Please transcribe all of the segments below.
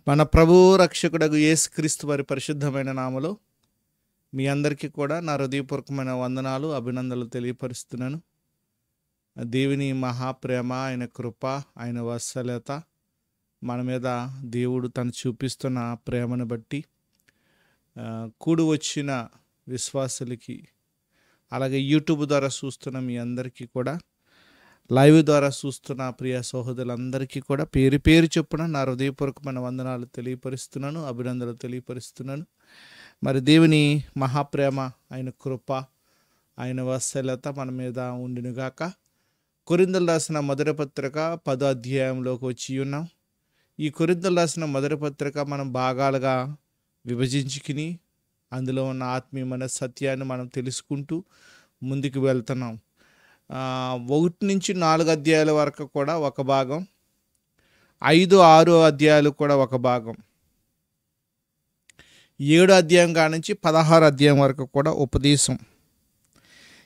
మన ప్రభు రక్షకుడగు యేసుక్రీస్తు వారి పరిశుద్ధమైన నామలో మీ అందరికీ కూడా నా హృదయపూర్వకమైన వందనాలు అభినందనలు తెలియపరుస్తున్నాను. దేవుని మహాప్రేమ, ఆయన కృప, ఆయన వాత్సల్యత మన మీద దేవుడు తను చూపిస్తున్న ప్రేమను బట్టి కూడి వచ్చిన విశ్వాసులకి, అలాగే యూట్యూబ్ ద్వారా చూస్తున్న మీ అందరికీ కూడా, లైవ్ ద్వారా చూస్తున్న ప్రియ సహోదరులందరికీ కూడా పేరు పేరు చొప్పున నా హృదయపూర్వకమైన వందనాలు తెలియపరుస్తున్నాను, అభినందనలు తెలియపరుస్తున్నాను. మరి దేవుని మహాప్రేమ, ఆయన కృప, ఆయన వాత్సల్యత మన మీద ఉండినుగాక. కొరింథీయులకు రాసిన మొదటి పత్రిక 10వ అధ్యాయంలోకి వచ్చి ఉన్నాం. ఈ కొరింథీయులకు రాసిన మొదటి పత్రిక మనం భాగాలుగా విభజించుకుని అందులో ఉన్న ఆత్మీయమైన సత్యాన్ని మనం తెలుసుకుంటూ ముందుకు వెళ్తున్నాం. 1 నుంచి 4 అధ్యాయాల వరకు కూడా ఒక భాగం, 5, 6 అధ్యాయాలు కూడా ఒక భాగం, 7 అధ్యాయం కానుంచి 16 అధ్యాయం వరకు కూడా ఉపదేశం.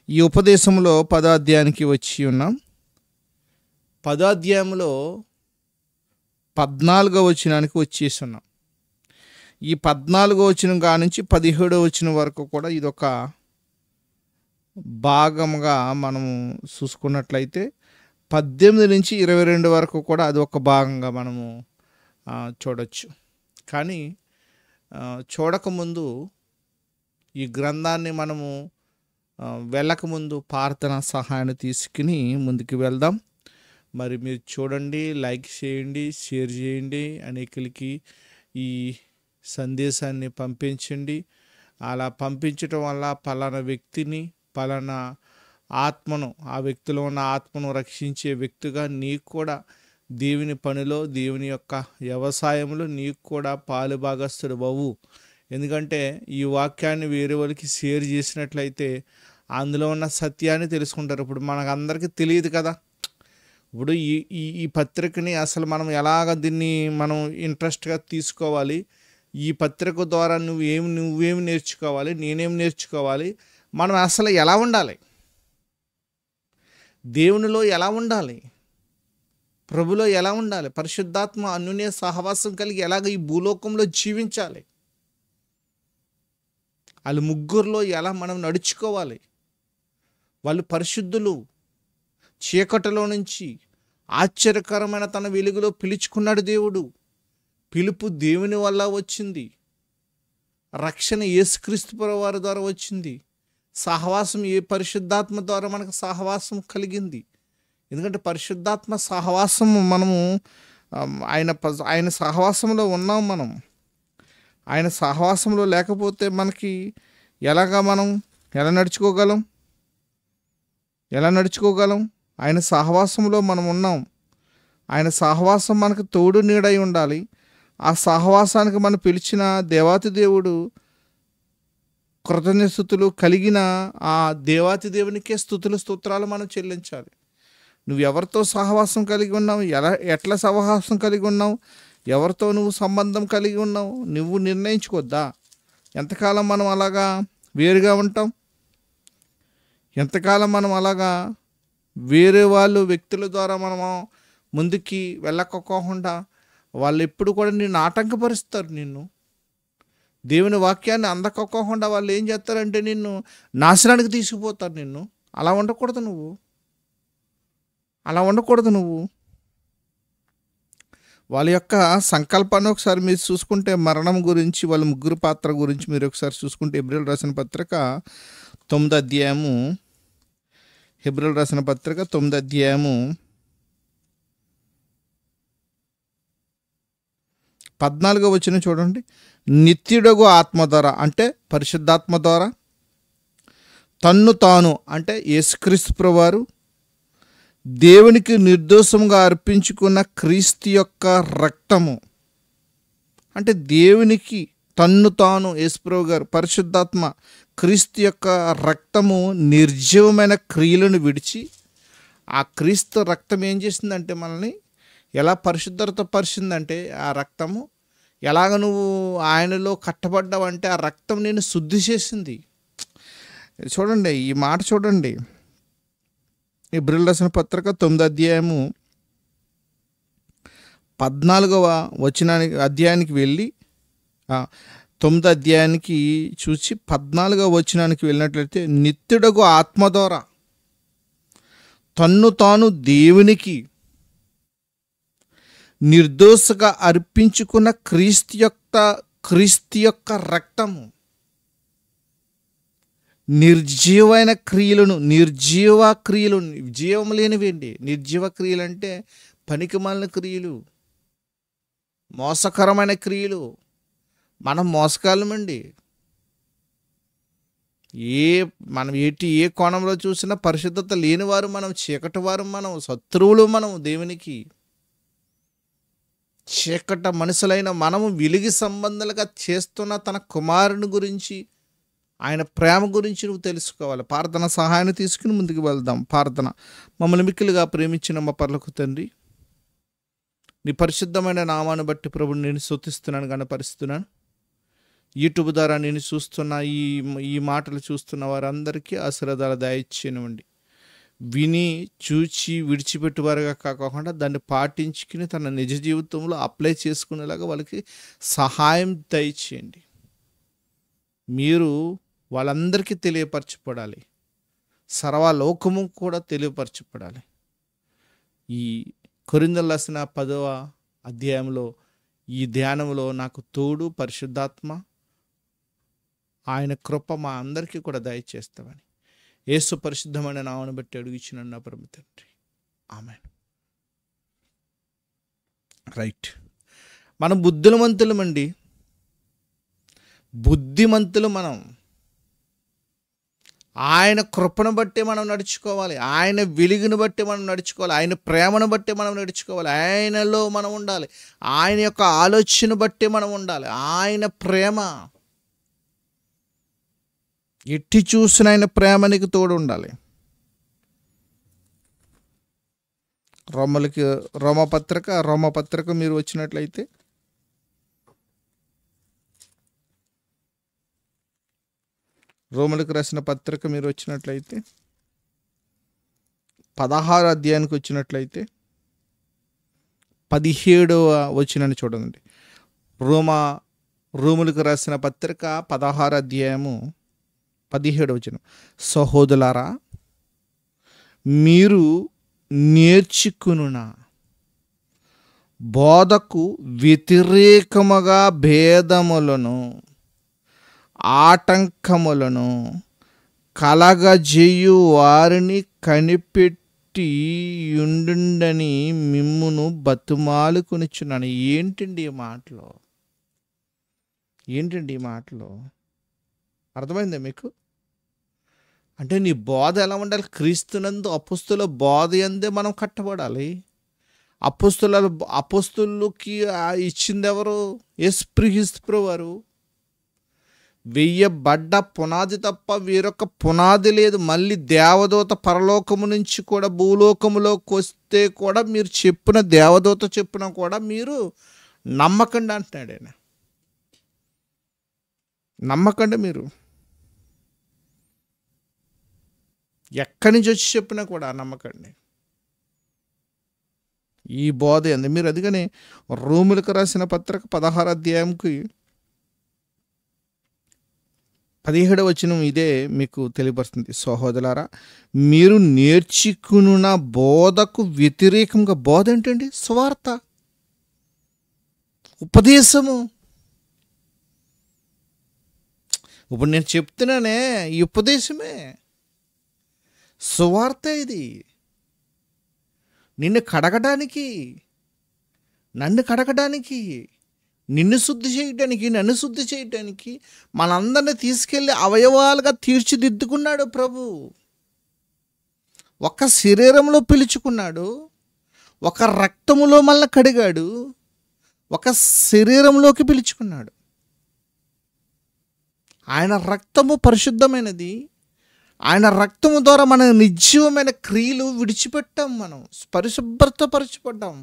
ఈ ఉపదేశంలో 10వ అధ్యాయానికి వచ్చి ఉన్నాం. 10వ అధ్యాయంలో 14వ వచనానికి వచ్చేసి ఉన్నాం. ఈ 14వ వచనం కానుంచి 17వ వచనం వరకు కూడా ఇదొక భాగముగా మనము చూసుకున్నట్లయితే 18 నుంచి 22 వరకు కూడా అది ఒక భాగంగా మనము చూడవచ్చు. కానీ చూడకముందు ఈ గ్రంథాన్ని మనము వెళ్ళకముందు ప్రార్థన సహాయాన్ని తీసుకుని ముందుకు వెళ్దాం. మరి మీరు చూడండి, లైక్ చేయండి, షేర్ చేయండి, అనేకులకి ఈ సందేశాన్ని పంపించండి. అలా పంపించటం వల్ల పలానా వ్యక్తిని, పలానా ఆత్మను, ఆ వ్యక్తిలో ఉన్న ఆత్మను రక్షించే వ్యక్తిగా నీకు కూడా దేవుని పనిలో, దేవుని యొక్క వ్యవసాయంలో నీకు కూడా పాలు భాగస్తుడు బావు. ఎందుకంటే ఈ వాక్యాన్ని వేరే వాళ్ళకి షేర్ చేసినట్లయితే అందులో ఉన్న సత్యాన్ని తెలుసుకుంటారు. ఇప్పుడు మనకు అందరికీ తెలియదు కదా. ఇప్పుడు ఈ పత్రికని అసలు మనం ఎలాగ దీన్ని మనం ఇంట్రెస్ట్గా తీసుకోవాలి, ఈ పత్రిక ద్వారా నువ్వేమి నేర్చుకోవాలి, నేనేం నేర్చుకోవాలి, మనం అసలు ఎలా ఉండాలి, దేవునిలో ఎలా ఉండాలి, ప్రభులో ఎలా ఉండాలి, పరిశుద్ధాత్మ అన్యోన్య సహవాసం కలిగి ఎలాగ ఈ భూలోకంలో జీవించాలి, వాళ్ళు ముగ్గురులో ఎలా మనం నడుచుకోవాలి. వాళ్ళు పరిశుద్ధులు, చీకటిలో నుంచి ఆశ్చర్యకరమైన తన వెలుగులో పిలుచుకున్నాడు దేవుడు. పిలుపు దేవుని వల్ల వచ్చింది, రక్షణ యేసుక్రీస్తు వారి ద్వారా వచ్చింది, సహవాసం ఏ పరిశుద్ధాత్మ ద్వారా మనకు సహవాసం కలిగింది. ఎందుకంటే పరిశుద్ధాత్మ సహవాసం మనము ఆయన సహవాసంలో ఉన్నాం. మనం ఆయన సహవాసంలో లేకపోతే మనకి మనం ఎలా నడుచుకోగలం? ఆయన సహవాసంలో మనం ఉన్నాం. ఆయన సహవాసం మనకు తోడు నీడై ఉండాలి. ఆ సహవాసానికి మనం పిలిచిన దేవాతి దేవుడు కృతజ్ఞతలు కలిగిన ఆ దేవాతి దేవునికే స్తోత్రాలు మనం చెల్లించాలి. నువ్వు ఎవరితో సహవాసం కలిగి ఉన్నావు, ఎట్లా సహవాసం కలిగి ఉన్నావు, ఎవరితో నువ్వు సంబంధం కలిగి ఉన్నావు, నువ్వు నిర్ణయించుకోద్దా? ఎంతకాలం మనం అలాగా వేరుగా ఉంటాం? ఎంతకాలం మనం అలాగా వేరే వ్యక్తుల ద్వారా మనము ముందుకి వెళ్ళకపోకుండా వాళ్ళు ఎప్పుడు కూడా నిన్ను ఆటంకపరుస్తారు. నిన్ను దేవుని వాక్యాన్ని అందకోకుండా వాళ్ళు ఏం చేస్తారంటే నిన్ను నాశనానికి తీసుకుపోతారు. నిన్ను అలా ఉండకూడదు. నువ్వు వాళ్ళ యొక్క సంకల్పాన్ని ఒకసారి మీరు చూసుకుంటే, మరణం గురించి, వాళ్ళ ముగ్గురు పాత్ర గురించి మీరు ఒకసారి చూసుకుంటే, హెబ్రీయులకు రాసిన పత్రిక 9వ అధ్యాయము, హెబ్రీయులకు రాసిన పత్రిక 9వ అధ్యాయము 14వ వచనం చూడండి. నిత్యుడగు ఆత్మ ద్వారా, అంటే పరిశుద్ధాత్మ ద్వారా, తన్ను తాను, అంటే యేసుక్రీస్తు ప్రభువారు దేవునికి నిర్దోషంగా అర్పించుకున్న క్రీస్తు యొక్క రక్తము, అంటే దేవునికి తన్ను తాను యేసుప్రభు గారు, పరిశుద్ధాత్మ, క్రీస్తు యొక్క రక్తము నిర్జీవమైన క్రియలను విడిచి, ఆ క్రీస్తు రక్తం ఏం చేసిందంటే మనల్ని ఎలా పరిశుద్ధత పరిచిందంటే, ఆ రక్తము ఎలాగ నువ్వు ఆయనలో కట్టబడ్డావంటే ఆ రక్తం నేను శుద్ధి చేసింది. చూడండి, ఈ మాట చూడండి. హెబ్రీయులకు రాసిన పత్రిక 9వ అధ్యాయము 14వ అధ్యాయానికి వెళ్ళి 9వ అధ్యాయానికి చూసి 14వ వచనానికి వెళ్ళినట్లయితే, నిత్యుడగు ఆత్మ ద్వారా తన్ను తాను దేవునికి నిర్దోషగా అర్పించుకున్న క్రీస్తు యొక్క రక్తము నిర్జీవ క్రియలు, జీవం లేనివేండి. నిర్జీవ క్రియలు అంటే పనికిమాలిన క్రియలు, మోసకరమైన క్రియలు. మనం మోసకాలమండి. మనం ఏ కోణంలో చూసినా పరిశుద్ధత లేనివారు మనం, చీకటి వారు మనం, శత్రువులు మనం దేవునికి. చీకట మనుషులైన మనము వెలుగు సంబంధాలుగా చేస్తున్న తన కుమారుని గురించి, ఆయన ప్రేమ గురించి నువ్వు తెలుసుకోవాలి. ప్రార్థన సహాయాన్ని తీసుకుని ముందుకు వెళ్దాం. ప్రార్థన. మమ్మల్ని మిక్కిలిగా ప్రేమించిన మా పరలోక తండ్రి, నీ పరిశుద్ధమైన నామాన్ని బట్టి ప్రభుని నేను స్తుతిస్తున్నాను, గణపరుస్తున్నాను. యూట్యూబ్ ద్వారా నేను చూస్తున్న ఈ మాటలు చూస్తున్న వారందరికీ ఆశీర్వాదాలు దయచేయనివ్వండి. విని చూచి విడిచిపెట్టువారుగా కాకుండా దాన్ని పాటించుకుని తన నిజ జీవితంలో అప్లై చేసుకునేలాగా వాళ్ళకి సహాయం దయచేయండి. మీరు వాళ్ళందరికీ తెలియపరచబడాలి, సర్వలోకము కూడా తెలియపరచబడాలి. ఈ కొరింథీయులకు రాసిన 10వ అధ్యాయంలో ఈ ధ్యానంలో నాకు తోడు పరిశుద్ధాత్మ, ఆయన కృప మా అందరికీ కూడా దయచేస్తామని యేసు పరిశుద్ధమైన నామమును బట్టి అడుగుచున్న నా పరమ తండ్రి, ఆమేన్. రైట్. మనం బుద్ధిమంతులమండి, బుద్ధిమంతులు మనం. ఆయన కృపను బట్టి మనం నడుచుకోవాలి, ఆయన వెలుగును బట్టి మనం నడుచుకోవాలి, ఆయన ప్రేమను బట్టి మనం నడుచుకోవాలి, ఆయనలో మనం ఉండాలి, ఆయన యొక్క ఆలోచన బట్టి మనం ఉండాలి. ఆయన ప్రేమ ఎట్టి చూసిన ఆయన ప్రేమ నీకు తోడు ఉండాలి. రోమపత్రిక మీరు వచ్చినట్లయితే రోమలకు రాసిన పత్రిక మీరు వచ్చినట్లయితే 16వ అధ్యాయానికి వచ్చినట్లయితే 17వ వచనాన్ని చూడండి. రోములకు రాసిన పత్రిక 16వ అధ్యాయము 17వ వచనం. సహోదరులారా, మీరు నేర్చుకున్న బోధకు వ్యతిరేకముగా భేదములను ఆటంకములను కలగజేయు వారిని కనిపెట్టి ఉండుండని మిమ్మును బతుమాలుకొనిచున్నాను. ఏంటండి ఈ మాటలో అర్థమైందా మీకు? అంటే నీ బోధ ఎలా ఉండాలి? క్రీస్తునందు అపోస్తుల బోధ యందే మనం కట్టబడాలి. అపోస్తులకి ఇచ్చింది ఎవరు? యేసుక్రీస్తు వారు. వెయ్యబడ్డ పునాది తప్ప వేరొక పునాది లేదు. మళ్ళీ దేవదూత పరలోకము నుంచి కూడా భూలోకములోకి వస్తే కూడా మీరు చెప్పిన దేవదూత చెప్పిన కూడా మీరు నమ్మకండి అంటున్నాడు ఆయన. నమ్మకండి. మీరు ఎక్కడి నుంచి వచ్చి చెప్పినా కూడా నమ్మకండి. ఈ బోధ అంది మీరు. అందుకని రోములకు రాసిన పత్రిక 16వ అధ్యాయంకి 17వ వచనం ఇదే మీకు తెలియపరుస్తుంది. సహోదరులారా, మీరు నేర్చుకున్న బోధకు వ్యతిరేకంగా. బోధ ఏంటండి? సువార్త, ఉపదేశము. ఇప్పుడు నేను చెప్తున్నానే ఈ ఉపదేశమే, సువార్త. ఇది నిన్ను కడగడానికి, నన్ను కడగడానికి, నిన్ను శుద్ధి చేయడానికి, నన్ను శుద్ధి చేయడానికి, మనందరినీ తీసుకెళ్ళి అవయవాలుగా తీర్చిదిద్దుకున్నాడు ప్రభు. ఒక శరీరంలో పిలుచుకున్నాడు, ఒక రక్తములో మళ్ళీ కడిగాడు, ఒక శరీరంలోకి పిలుచుకున్నాడు. ఆయన రక్తము పరిశుద్ధమైనది. ఆయన రక్తము ద్వారా మన నిర్జీవమైన క్రియలు విడిచిపెట్టాం, మనం పరిశుభ్రతపరచబడ్డాం.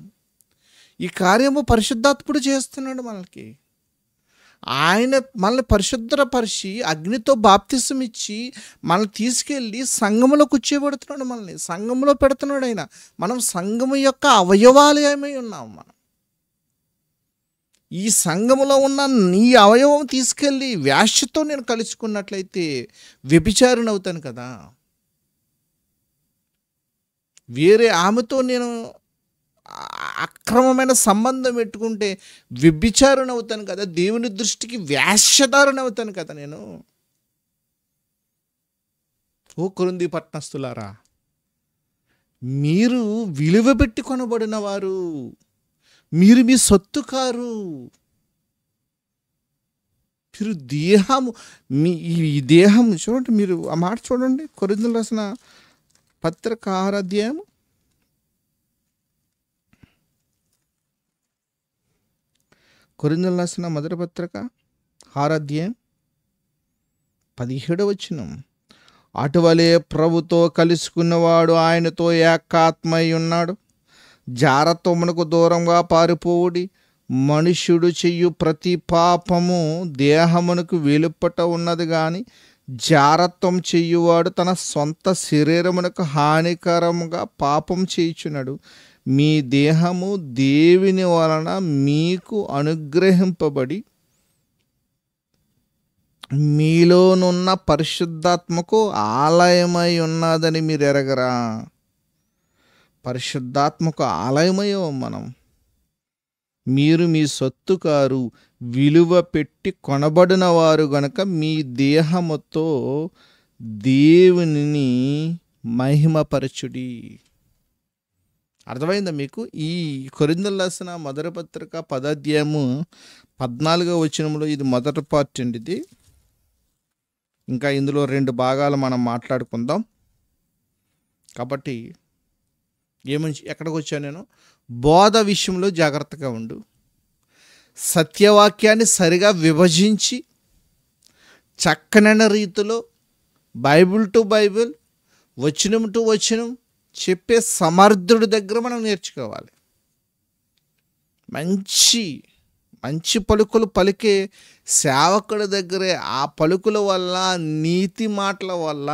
ఈ కార్యము పరిశుద్ధాత్ముడు చేస్తున్నాడు మనకి. ఆయన మనల్ని పరిశుద్ధపరిచి అగ్నితో బాప్తిసం ఇచ్చి మనల్ని తీసుకెళ్ళి సంఘములో కూర్చోబెడుతున్నాడు, మనల్ని సంఘములో పెడుతున్నాడు ఆయన. మనం సంఘము యొక్క అవయవాలయమై ఉన్నాం. మనం ఈ సంఘములో ఉన్న నీ అవయవం తీసుకెళ్ళి వేశ్యతో నేను కలుసుకున్నట్లయితే వ్యభిచారిని అవుతాను కదా. వేరే ఆమెతో నేను అక్రమమైన సంబంధం పెట్టుకుంటే వ్యభిచారిని అవుతాను కదా. దేవుని దృష్టికి వేశ్యదారుని అవుతాను కదా నేను. ఓ కొరింథీ పట్టణస్థులారా, మీరు విలువ పెట్టి కొనబడిన వారు, మీరు మీ సొత్తు కారు. మీరు దేహము, మీ ఈ దేహం చూడండి, మీరు ఆ మాట చూడండి. కొరింథీయులకు రాసిన పత్రిక 6వ అధ్యాయం కొరింథీయులకు రాసిన మొదటి పత్రిక 6వ అధ్యాయం 17వ వచనం. అటువలే ప్రభుతో కలుసుకున్నవాడు ఆయనతో ఏకాత్మై ఉన్నాడు. జారత్వమునకు దూరంగా పారిపోవుడి. మనుష్యుడు చెయ్యు ప్రతి పాపము దేహమునకు వెలుపట ఉన్నది గాని జారత్వం చెయ్యువాడు తన సొంత శరీరమునకు హానికరముగా పాపం చేయుచున్నాడు. మీ దేహము దేవుని వలన మీకు అనుగ్రహింపబడి మీలోనున్న పరిశుద్ధాత్మకు ఆలయమై ఉన్నదని మీరు ఎరగరా? పరిశుద్ధాత్మకు ఆలయమయ్యో మనం. మీరు మీ సొత్తు కారు, విలువ పెట్టి కొనబడిన వారు గనక మీ దేహముతో దేవునిని మహిమపరచుడి. అర్థమైందా మీకు? ఈ కొరింథీయులకు రాసిన మొదటి పత్రిక 10వ అధ్యాయము 14వ వచనంలో ఇది మొదటి పార్ట్ అండి. ఇది ఇంకా ఇందులో 2 భాగాలు మనం మాట్లాడుకుందాం. కాబట్టి ఎక్కడికి వచ్చాను నేను? బోధ విషయంలో జాగ్రత్తగా ఉండు. సత్యవాక్యాన్ని సరిగా విభజించి చక్కనైన రీతిలో బైబిల్ టు బైబిల్, వచనం టు వచనం చెప్పే సమర్థుడి దగ్గర మనం నేర్చుకోవాలి. మంచి మంచి పలుకులు పలికే సేవకుడి దగ్గరే ఆ పలుకుల వల్ల, నీతి మాటల వల్ల,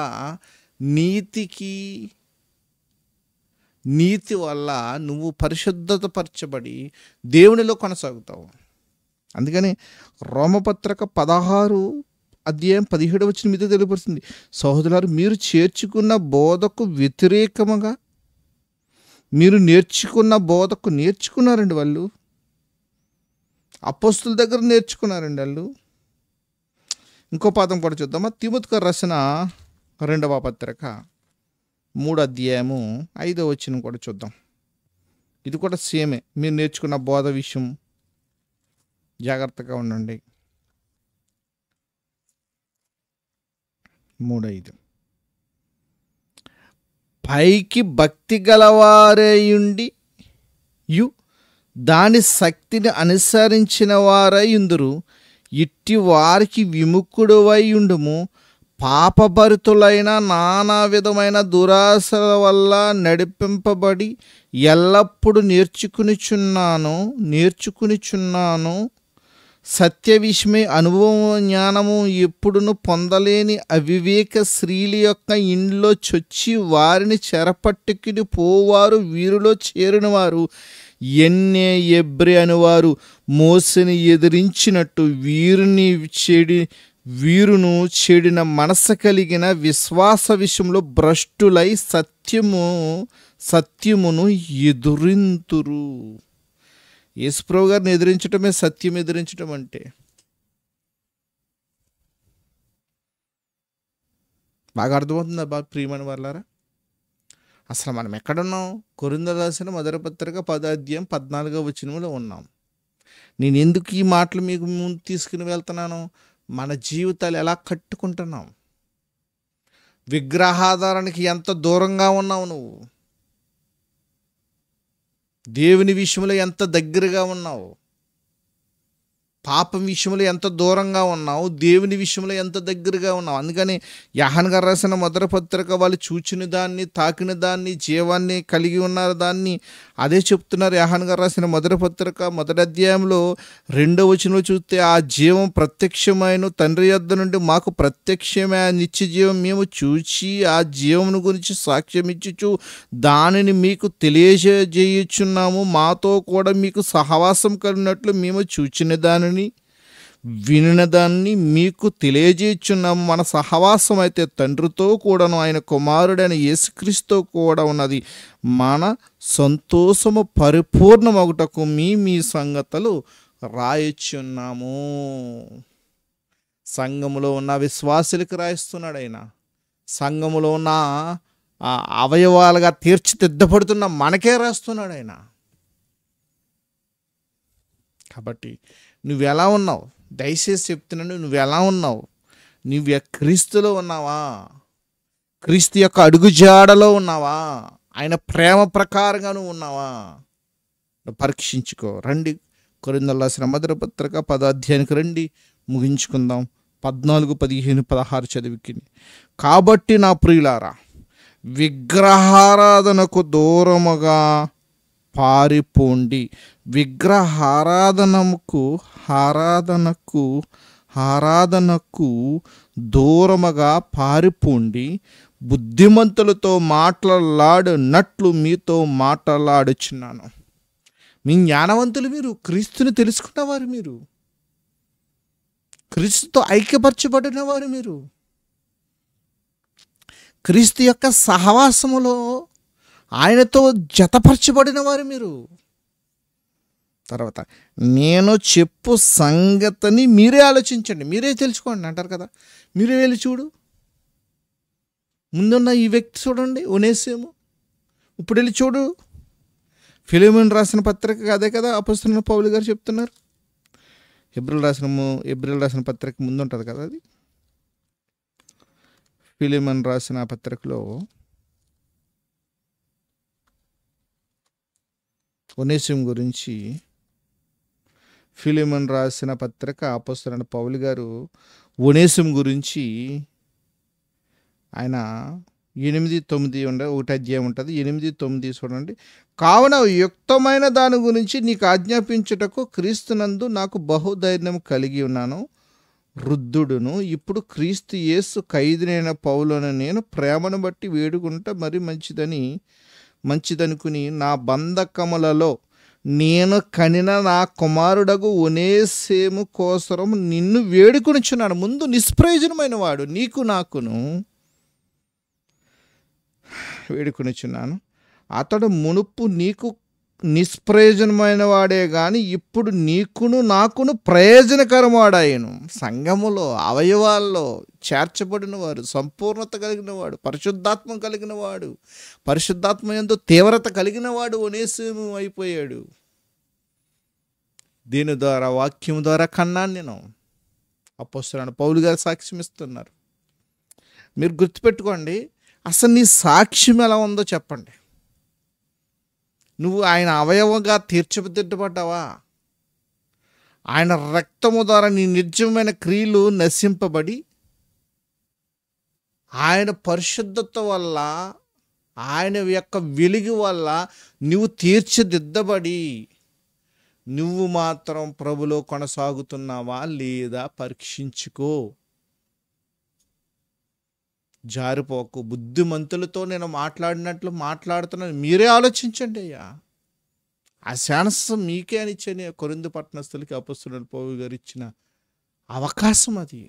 నీతి వల్ల నువ్వు పరిశుద్ధత పరచబడి దేవునిలో కొనసాగుతావు. అందుకని రోమపత్రిక 16వ అధ్యాయం 17వ వచనం మీద తెలియపరుస్తుంది. సహోదరులారు, మీరు చేర్చుకున్న బోధకు వ్యతిరేకముగా మీరు నేర్చుకున్నారండి. వాళ్ళు అపోస్తుల దగ్గర నేర్చుకున్నారండి వాళ్ళు. ఇంకో పాదం కూడా చూద్దామా? తిమోతికి రాసిన 2వ పత్రిక 3వ అధ్యాయము 5వ వచనం కూడా చూద్దాం. ఇది కూడా సేమే. మీరు నేర్చుకున్న బోధ విషయం జాగ్రత్తగా ఉండండి. 3:5 పైకి భక్తి గలవారేయుండి దాని శక్తిని అనుసరించిన వారయుందురు. ఇట్టి వారికి విముఖుడువై ఉండుము. పాపభరితులైన నానా విధమైన దురాశల వల్ల నడిపింపబడి ఎల్లప్పుడూ నేర్చుకునిచున్నాను. సత్య విషయమై అనుభవం జ్ఞానము ఎప్పుడును పొందలేని అవివేక స్త్రీల యొక్క ఇంట్లో చొచ్చి వారిని చెరపట్టుకుని పోవారు. వీరిలో చేరిన వారు ఎన్నే ఎబ్రి అనువారు మోసని ఎదిరించినట్టు వీరును చెడిన మనసు కలిగిన విశ్వాస విషయంలో భ్రష్టులై సత్యమును ఎదురింతురు. యేసుప్రభు గారిని ఎదిరించటమే సత్యం ఎదిరించటం అంటే. బాగా అర్థమవుతుందా బాగా ప్రియమైన వాళ్ళారా? అసలు మనం ఎక్కడున్నాం? కొరింథీయులకు రాసిన మొదటి పత్రిక 10వ అధ్యాయం 14వ వచనంలో ఉన్నాం. నేను ఎందుకు ఈ మాటలు మీకు ముందు తీసుకుని వెళ్తున్నాను? మన జీవితాలు ఎలా కట్టుకుంటున్నాం? విగ్రహాధారానికి ఎంత దూరంగా ఉన్నావు నువ్వు? దేవుని విషయంలో ఎంత దగ్గరగా ఉన్నావు? పాపం విషయంలో ఎంత దూరంగా ఉన్నావు, దేవుని విషయంలో ఎంత దగ్గరగా ఉన్నావు. అందుకని యోహాను గారు రాసిన మొదటి పత్రిక వాళ్ళు చూచిన దాన్ని, తాకిన దాన్ని, జీవాన్ని కలిగి ఉన్నారు దాన్ని అదే చెప్తున్నారు. యోహాను గారు రాసిన మొదటి పత్రిక మొదటి అధ్యాయంలో 2వ వచనంలో చూస్తే ఆ జీవం ప్రత్యక్షమైన తండ్రి యొద్ద నుండి మాకు ప్రత్యక్షమే ఆ నిత్య జీవం మేము చూచి ఆ జీవమును గురించి సాక్ష్యం ఇచ్చుచు దానిని మీకు తెలియజేయుచున్నాము. మాతో కూడా మీకు సహవాసం కలిగినట్లు మేము చూచిన దానిని వినిన దాన్ని మీకు తెలియజేయుచున్నాము. మన సహవాసం అయితే తండ్రితో కూడాను ఆయన కుమారుడైన యేసుక్రీస్తుతో కూడా ఉన్నది. మన సంతోషము పరిపూర్ణమగుటకు మీ సంగతులు రాయొచ్చున్నాము. సంఘములో ఉన్న విశ్వాసులకు రాయిస్తున్నాడు ఆయన. సంఘములో ఉన్న అవయవాలుగా తీర్చిదిద్దబడుతున్న మనకే రాస్తున్నాడు ఆయన. కాబట్టి నువ్వెలా ఉన్నావు? దయచేసి చెప్తున్నాను, నువ్వెలా ఉన్నావు? నువ్వు క్రీస్తులో ఉన్నావా? క్రీస్తు యొక్క అడుగుజాడలో ఉన్నావా? ఆయన ప్రేమ ప్రకారంగా నువ్వు ఉన్నావా? పరీక్షించుకో. రండి, కొరింథీయులకు రాసిన మొదటి పత్రిక 10వ అధ్యాయానికి రండి, ముగించుకుందాం. 14, 15, 16 చదివికి. కాబట్టి నా ప్రియులారా, విగ్రహారాధనకు దూరముగా పారిపోండి. ఆరాధనకు దూరముగా పారిపోండి. బుద్ధిమంతులతో మాట్లాడినట్లు మీతో మాట్లాడుచున్నాను. మీ జ్ఞానవంతులు మీరు, క్రీస్తుని తెలుసుకున్నవారు మీరు, క్రీస్తుతో ఐక్యపరచబడిన వారు మీరు, క్రీస్తు యొక్క సహవాసములో ఆయనతో జతపరచబడిన వారు మీరు. తర్వాత నేను చెప్పు సంగతిని మీరే ఆలోచించండి, మీరే తెలుసుకోండి అంటారు కదా. మీరే వెళ్ళి చూడు, ముందున్న ఈ వ్యక్తి చూడండి, ఒనేసిము. ఇప్పుడు వెళ్ళి చూడు, ఫిలిమోను రాసిన పత్రిక అదే కదా అపొస్తలుడైన పౌలు గారు చెప్తున్నారు. ఎబ్రిల్ రాసిన పత్రిక ముందు ఉంటుంది కదా అది. ఫిలిమోను రాసిన పత్రికలో ఒనేసిము గురించి, ఫిలిమోను రాసిన పత్రిక అపొస్తలుడైన పౌలు గారు ఒనేసిము గురించి ఆయన 8-9 ఒకటి అధ్యాయం ఉంటుంది, 8-9 చూడండి. కావున యుక్తమైన దాని గురించి నీకు ఆజ్ఞాపించుటకు క్రీస్తునందు నాకు బహుధైర్యం కలిగి ఉన్నాను. వృద్ధుడును, ఇప్పుడు క్రీస్తు యేసు ఖైదునైన పౌలును నేను ప్రేమను బట్టి వేడుకుంటా మరి మంచిదనుకుని నా బంధకములలో నేను కనిన నా కుమారుడగు ఒనేసిము కోసరం నిన్ను వేడుకొనుచున్నాను. ముందు నిష్ప్రయోజనమైన వాడు నీకు నాకును వేడుకొనుచున్నాను. అతడు మునుపు నీకు నిష్ప్రయోజనమైన వాడే కానీ ఇప్పుడు నీకును నాకును ప్రయోజనకరవాడాయను. సంఘములో అవయవాల్లో చేర్చబడిన వాడు, సంపూర్ణత కలిగిన వాడు, పరిశుద్ధాత్మ కలిగిన వాడు, పరిశుద్ధాత్మ యందు తీవ్రత కలిగిన వాడు ఒనేసిము అయిపోయాడు. దీని ద్వారా, వాక్యం ద్వారా కన్నాను నేను. అపొస్తలుడైన పౌలు గారు సాక్ష్యం ఇస్తున్నారు. మీరు గుర్తుపెట్టుకోండి, అసలు నీ సాక్ష్యం ఎలా ఉందో చెప్పండి. నువ్వు ఆయన అవయవంగా తీర్చిదిద్దబడ్డావా? ఆయన రక్తము ద్వారా నీ నిర్జీవమైన క్రియలు నశింపబడి ఆయన పరిశుద్ధత వల్ల, ఆయన యొక్క వెలుగు వల్ల నువ్వు తీర్చిదిద్దబడి నువ్వు మాత్రం ప్రభులో కొనసాగుతున్నావా లేదా పరీక్షించుకో. జారిపోకు. బుద్ధిమంతులతో నేను మాట్లాడినట్లు మాట్లాడుతున్నాను, మీరే ఆలోచించండి అయ్యా. ఆ ఛాన్స్ మీకే అని ఇచ్చని కొరింథీ పట్టణస్థులకి అపొస్తలుడైన పౌలు గారు ఇచ్చిన అవకాశం అది.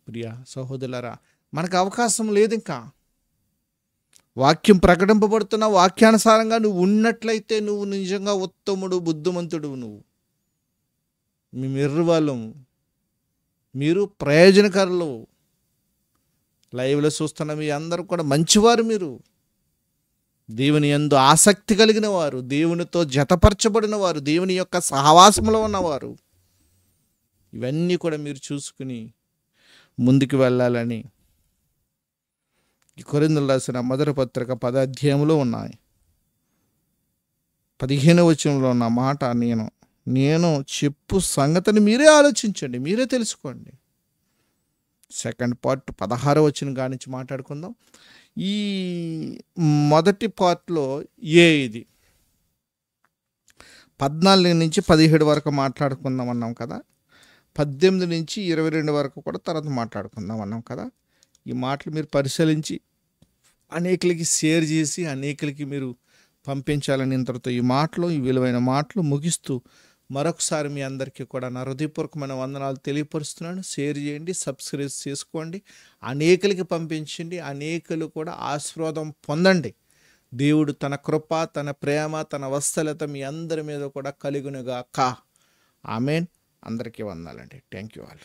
ప్రియ సహోదరులారా, మనకు అవకాశం లేదు. ఇంకా వాక్యం ప్రకటింపబడుతున్న వాక్యానుసారంగా నువ్వు ఉన్నట్లయితే నువ్వు నిజంగా ఉత్తముడు, బుద్ధిమంతుడు. మేము ఎర్రవాళ్ళం, మీరు ప్రయోజనకరులు. లైవ్లో చూస్తున్న మీ అందరూ కూడా మంచివారు. మీరు దేవుని యందు ఆసక్తి కలిగిన వారు, దేవునితో జతపరచబడిన వారు, దేవుని యొక్క సహవాసంలో ఉన్నవారు. ఇవన్నీ కూడా మీరు చూసుకుని ముందుకు వెళ్ళాలని ఈ కొరింథీయులకు రాసిన మొదటి పత్రిక 10వ అధ్యాయంలో ఉన్నాయి. 15వ వచనంలో ఉన్న మాట నేను నేను చెప్పు సంగతిని మీరే ఆలోచించండి, మీరే తెలుసుకోండి. సెకండ్ పార్ట్ 16వ వచనం కానించి మాట్లాడుకుందాం. ఈ మొదటి పార్ట్లో ఇది 14 నుంచి 17 వరకు మాట్లాడుకుందాం అన్నాం కదా. 18 నుంచి 22 వరకు కూడా తర్వాత మాట్లాడుకుందాం అన్నాం కదా. ఈ మాటలు మీరు పరిశీలించి అనేకులకి షేర్ చేసి అనేకులకి మీరు పంపించాలని ఇంతటితో ఈ మాటలు, ఈ విలువైన మాటలు ముగిస్తూ మరొకసారి మీ అందరికీ కూడా నా హృదయపూర్వకమైన వందనాలు తెలియపరుస్తున్నాను. షేర్ చేయండి, సబ్స్క్రైబ్ చేసుకోండి, అనేకులకి పంపించండి, అనేకులు కూడా ఆశీర్వాదం పొందండి. దేవుడు తన కృప, తన ప్రేమ, తన వత్సలత మీ అందరి మీద కూడా కలుగునుగాక. ఆమేన్. అందరికీ వందనాలండి. Thank you all.